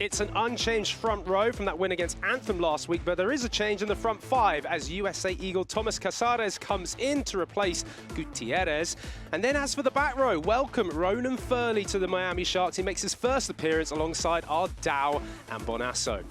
It's an unchanged front row from that win against Anthem last week, but there is a change in the front five as USA Eagle Thomas Casares comes in to replace Gutierrez. And then as for the back row, welcome Ronan Furley to the Miami Sharks. He makes his first appearance alongside Ardao and Bonasso.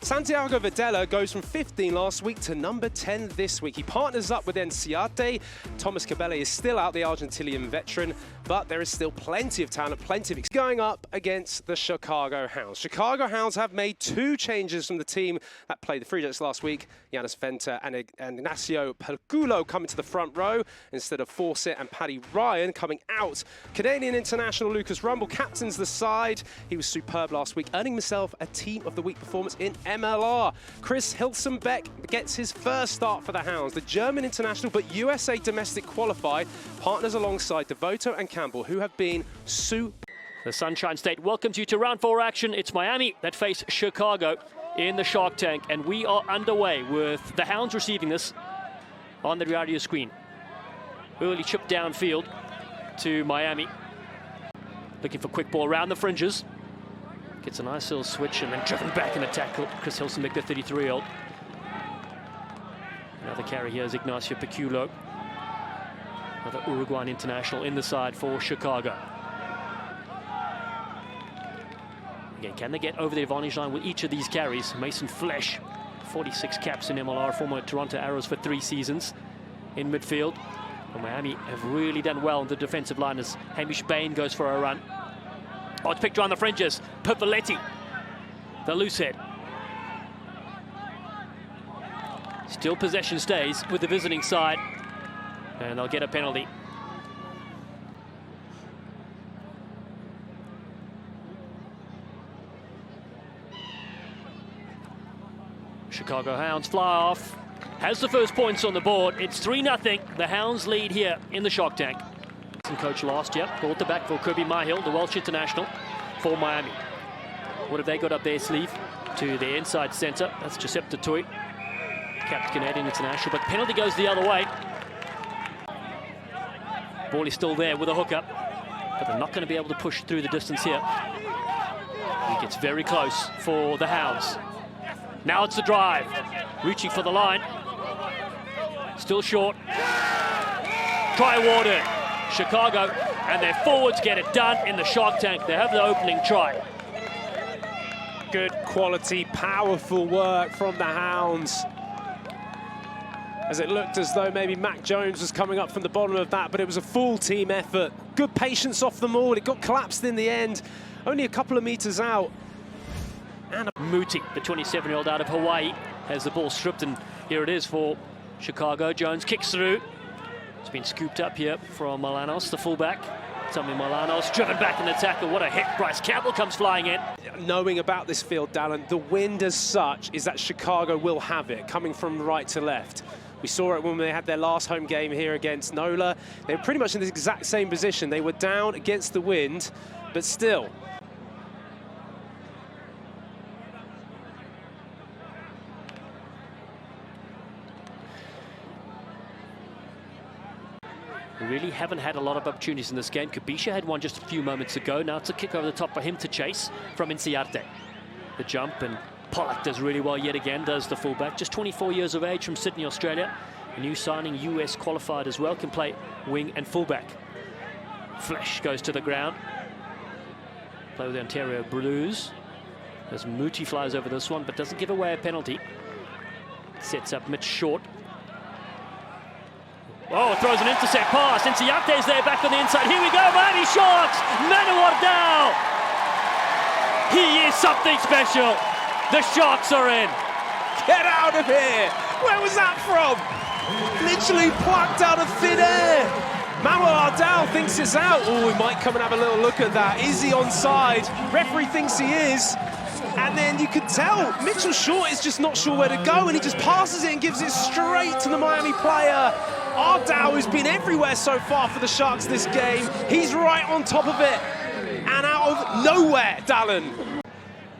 Santiago Videla goes from 15 last week to number 10 this week. He partners up with Enciate. Thomas Cabelle is still out, the Argentinian veteran, but there is still plenty of talent, plenty of experience going up against the Chicago Hounds. Chicago Hounds have made two changes from the team that played the Free Jacks last week. Giannis Venter and Ignacio Perculo coming to the front row instead of Fawcett and Paddy Ryan coming out. Canadian international Lucas Rumble captains the side. He was superb last week, earning himself a Team of the Week performance in MLR. Chris Hilsenbeck gets his first start for the Hounds. The German international but USA domestic qualified partners alongside Devoto and Campbell, who have been super. The Sunshine State welcomes you to round 4 action. It's Miami that face Chicago in the Shark Tank, and we are underway with the Hounds receiving this on the radio screen. Early chip downfield to Miami. Looking for quick ball around the fringes. Gets a nice little switch and then driven back in the tackle. Chris Hilsenbeck, the 33-year-old. Another carry here is Ignacio Perculo. Another Uruguayan international in the side for Chicago. Again, can they get over the advantage line with each of these carries? Mason Flesh, 46 caps in MLR, former Toronto Arrows for 3 seasons in midfield. And Miami have really done well on the defensive line as Hamish Bain goes for a run. Oh, it's picked around the fringes. Pivoletti, the loose head. Still possession stays with the visiting side, and they'll get a penalty. Chicago Hounds fly off. Has the first points on the board. It's 3-0. The Hounds lead here in the Shark Tank. Coach last year, brought the back for Kirby Myhill, the Welsh international for Miami. What have they got up their sleeve? To the inside centre, that's Giuseppe Toy, capped Canadian international, but penalty goes the other way. Ball is still there with a hookup, but they're not going to be able to push through the distance here. He gets very close for the Hounds. Now it's the drive, reaching for the line. Still short. Try awarded. Chicago and their forwards get it done in the Shark Tank. They have the opening try. Good quality, powerful work from the Hounds. As it looked as though maybe Mac Jones was coming up from the bottom of that, but it was a full team effort. Good patience off the maul. It got collapsed in the end, only a couple of meters out. And Muti, the 27-year-old out of Hawaii, has the ball stripped, and here it is for Chicago. Jones kicks through. It's been scooped up here from Malanos, the fullback. Tommy Malanos driven back in the tackle. What a hit. Bryce Campbell comes flying in. Knowing about this field, Dallin, the wind as such is that Chicago will have it, coming from right to left. We saw it when they had their last home game here against NOLA. They were pretty much in the exact same position. They were down against the wind, but still. We really haven't had a lot of opportunities in this game. Kabisha had one just a few moments ago. Now it's a kick over the top for him to chase from Enciate. The jump, and Pollock does really well yet again, does the fullback. Just 24 years of age from Sydney, Australia. A new signing, US qualified as well, can play wing and fullback. Flesh goes to the ground. Play with the Ontario Blues. As Muti flies over this one, but doesn't give away a penalty. Sets up Mitch short. Oh, throws an intercept pass. Enciate's there back on the inside. Here we go, Miami Sharks. Manu Ardao. He is something special. The Sharks are in. Get out of here. Where was that from? Literally plucked out of thin air. Manu Ardao thinks it's out. Oh, we might come and have a little look at that. Is he onside? Referee thinks he is. And then you can tell Mitchell Short is just not sure where to go, and he just passes it and gives it straight to the Miami player. Ardao, who's been everywhere so far for the Sharks this game, he's right on top of it. And out of nowhere, Dallin.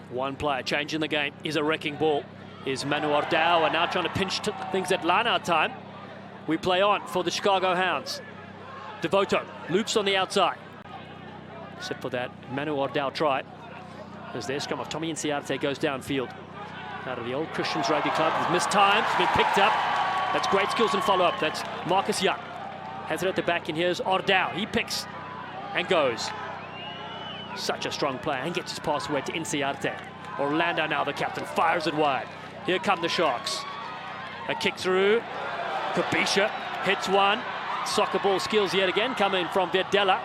One player changing the game is a wrecking ball. Is Manu Ardao, and now trying to pinch things at line-out time. We play on for the Chicago Hounds. Devoto loops on the outside. Except for that Manu Ardao try. As their scrum of Tommy Inciarte goes downfield. Out of the old Christians Rugby Club. He's missed time. He's been picked up. That's great skills and follow-up. That's Marcus Young. Has it at the back, and here's Ordau. He picks and goes. Such a strong player, and gets his pass away to Inciarte. Orlando now, the captain, fires it wide. Here come the Sharks. A kick through. Kabisha hits one. Soccer ball skills yet again coming from Verdella.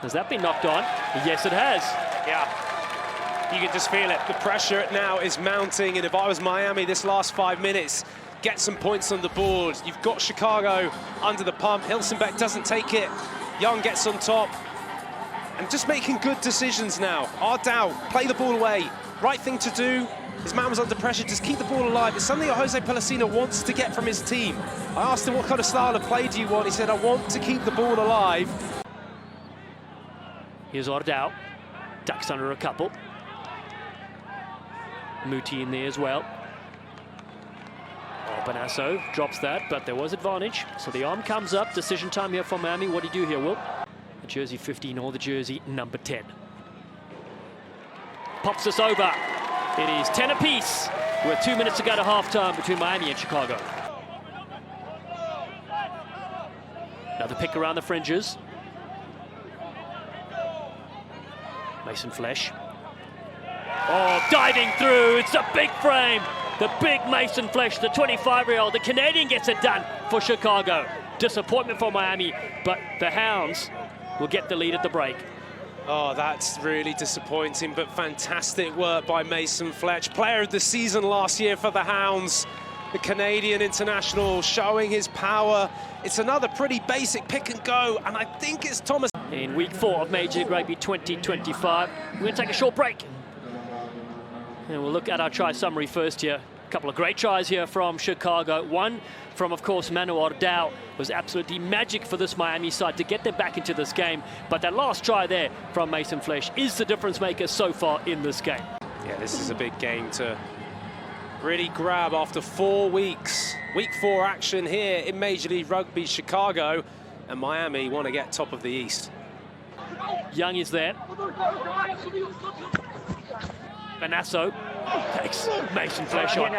Has that been knocked on? Yes, it has. Yeah. You can just feel it. The pressure now is mounting, and if I was Miami this last 5 minutes, get some points on the board. You've got Chicago under the pump. Hilsenbeck doesn't take it. Young gets on top. And just making good decisions now. Ordau, play the ball away. Right thing to do. His man was under pressure, just keep the ball alive. It's something that Jose Pellicino wants to get from his team. I asked him, what kind of style of play do you want? He said, I want to keep the ball alive. Here's Ordau. Ducks under a couple. Muti in there as well. Oh, Bonasso drops that, but there was advantage. So the arm comes up. Decision time here for Miami. What do you do here, Will? The jersey 15 or the jersey number 10. Pops this over. It is 10 apiece with 2 minutes to go to halftime between Miami and Chicago. Another pick around the fringes. Mason Flesh. Oh, diving through. It's a big frame. The big Mason Flesh, the 25-year-old. The Canadian gets it done for Chicago. Disappointment for Miami, but the Hounds will get the lead at the break. Oh, that's really disappointing, but fantastic work by Mason Fletch. Player of the season last year for the Hounds. The Canadian international showing his power. It's another pretty basic pick and go, and I think it's Thomas. In week 4 of Major League Rugby 2025, we're going to take a short break. And we'll look at our try summary first here. A couple of great tries here from Chicago. One from, of course, Manu Ordau was absolutely magic for this Miami side to get them back into this game. But that last try there from Mason Flesh is the difference maker so far in this game. Yeah, this is a big game to really grab after 4 weeks. Week 4 action here in Major League Rugby Chicago, and Miami want to get top of the East. Young is there. Bonasso takes Mason Flesh on.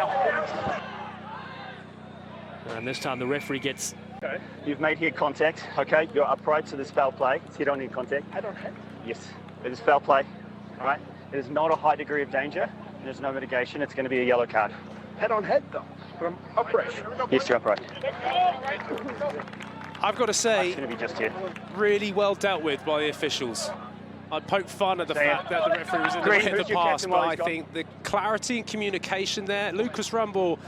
And this time the referee gets... You've made here contact, okay? You're upright, so there's foul play. It's hit on in contact. Head on head? Yes, it is foul play, all right? It is not a high degree of danger, and there's no mitigation. It's going to be a yellow card. Head on head, though, from upright. Yes, you're upright. I've got to say, It's going to be just here. really well dealt with by the officials. I poke fun at the fact that the referee was in the way of the pass, but I think the clarity and communication there, Lucas Rumble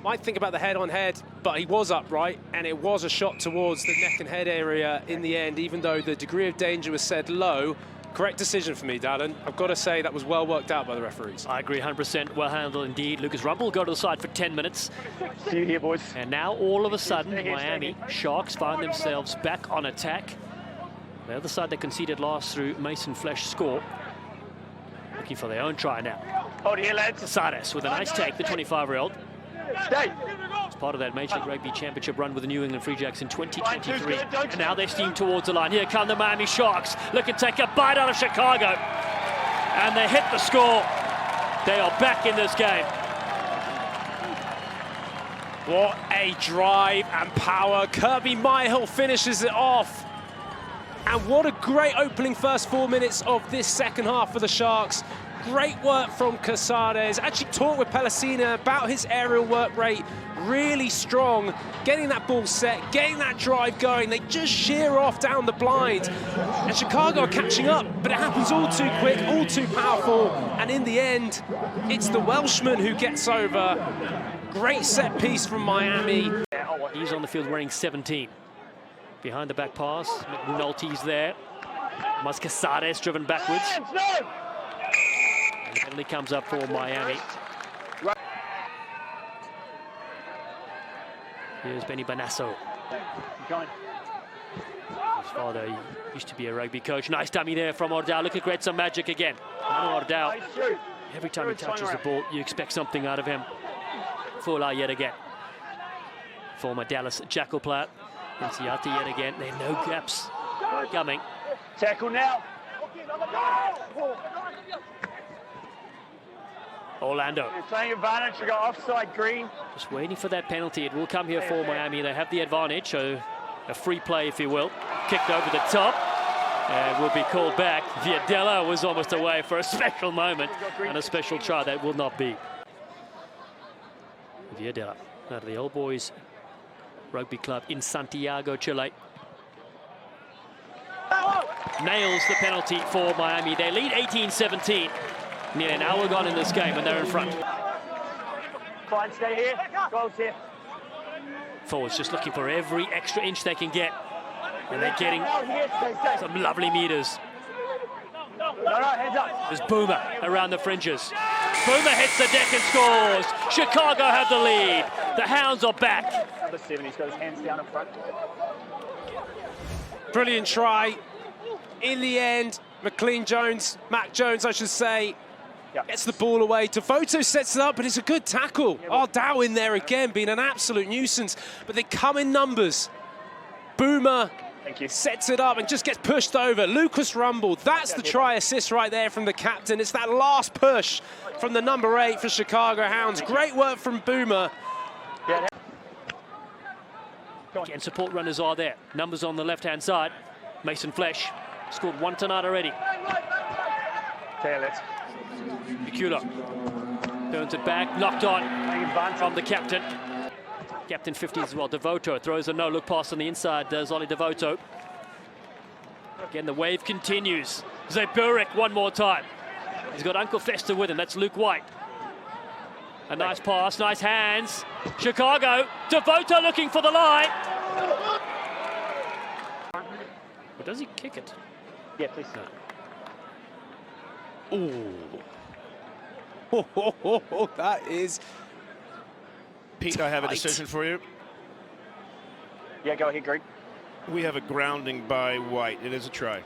might think about the head-on-head, but he was upright, and it was a shot towards the neck and head area in the end, even though the degree of danger was said low. Correct decision for me, Dallin. I've got to say that was well worked out by the referees. I agree, 100% well handled indeed. Lucas Rumble will go to the side for 10 minutes. See you here, boys. And now all of a sudden, Miami Sharks find themselves back on attack. The other side they conceded last through Mason Flesh score. Looking for their own try now. Hold here, lads. Casares with a nice take, the 25-year-old. Stay. As part of that Major League Rugby Championship run with the New England Free Jacks in 2023. And now they steam towards the line. Here come the Miami Sharks. Look and take a bite out of Chicago. And they hit the score. They are back in this game. What a drive and power. Kirby Myhill finishes it off. And what a great opening first 4 minutes of this second half for the Sharks. Great work from Casares. Actually talked with Pellicino about his aerial work rate. Really strong. Getting that ball set, getting that drive going. They just shear off down the blind. And Chicago are catching up, but it happens all too quick, all too powerful. And in the end, it's the Welshman who gets over. Great set piece from Miami. He's on the field wearing 17. Behind the back pass, McNulty's there. Mas Casares driven backwards. And the penalty comes up for Miami. Here's Benny Bonasso. His father used to be a rugby coach. Nice dummy there from Ordau. Look at create some magic again. Ordau. Every time he touches the ball, you expect something out of him. Full eye yet again. Former Dallas Jackal player. Inciarte yet again. There are no gaps coming. Tackle now. Orlando. You're playing advantage. You got offside green. Just waiting for that penalty. It will come here for Miami. They have the advantage, so a free play, if you will. Kicked over the top and will be called back. Viadella was almost away for a special moment and a special try. That will not be. Viadella out of the Old Boys Rugby Club in Santiago, Chile. Nails the penalty for Miami. They lead 18-17. Nearly an hour gone in this game and they're in front. Fine, stay here. Goals here. Forwards just looking for every extra inch they can get. And they're getting some lovely meters. No, heads up. There's Boomer around the fringes. Boomer hits the deck and scores. Chicago have the lead. The Hounds are back. Number 7, he's got his hands down in front. Brilliant try. In the end, Mac Jones, I should say, gets the ball away. Devoto sets it up, but it's a good tackle. Dow in there again, being an absolute nuisance. But they come in numbers. Boomer sets it up and just gets pushed over. Lucas Rumble, that's the try assist right there from the captain. It's that last push from the number 8 for Chicago Hounds. Great work from Boomer. And support runners are there. Numbers on the left-hand side. Mason Flesh scored 1 tonight already. Mikula turns it back, knocked on from the captain. Captain 50 as well. Devoto throws a no-look pass on the inside. Does Ollie Devoto. Again, the wave continues. Zeburik one more time. He's got Uncle Fester with him. That's Luke White. A nice pass, nice hands. Chicago. Devoto looking for the line. Or does he kick it? Yeah, please. No. That is... Pete, I have a decision for you. Yeah, go ahead, Greg. We have a grounding by White. It is a try.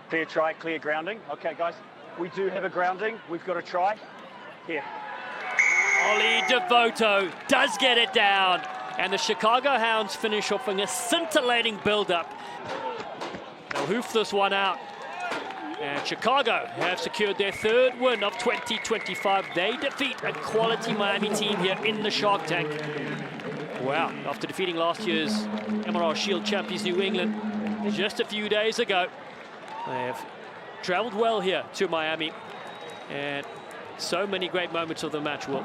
Clear try, clear grounding. Okay, guys, we do have a grounding. We've got a try. Here. Ollie Devoto does get it down. And the Chicago Hounds finish off in a scintillating build-up. They'll hoof this one out. And Chicago have secured their 3rd win of 2025. They defeat a quality Miami team here in the Shark Tank. Wow, after defeating last year's MRR Shield champions New England just a few days ago. They have traveled well here to Miami. And so many great moments of the match, Will.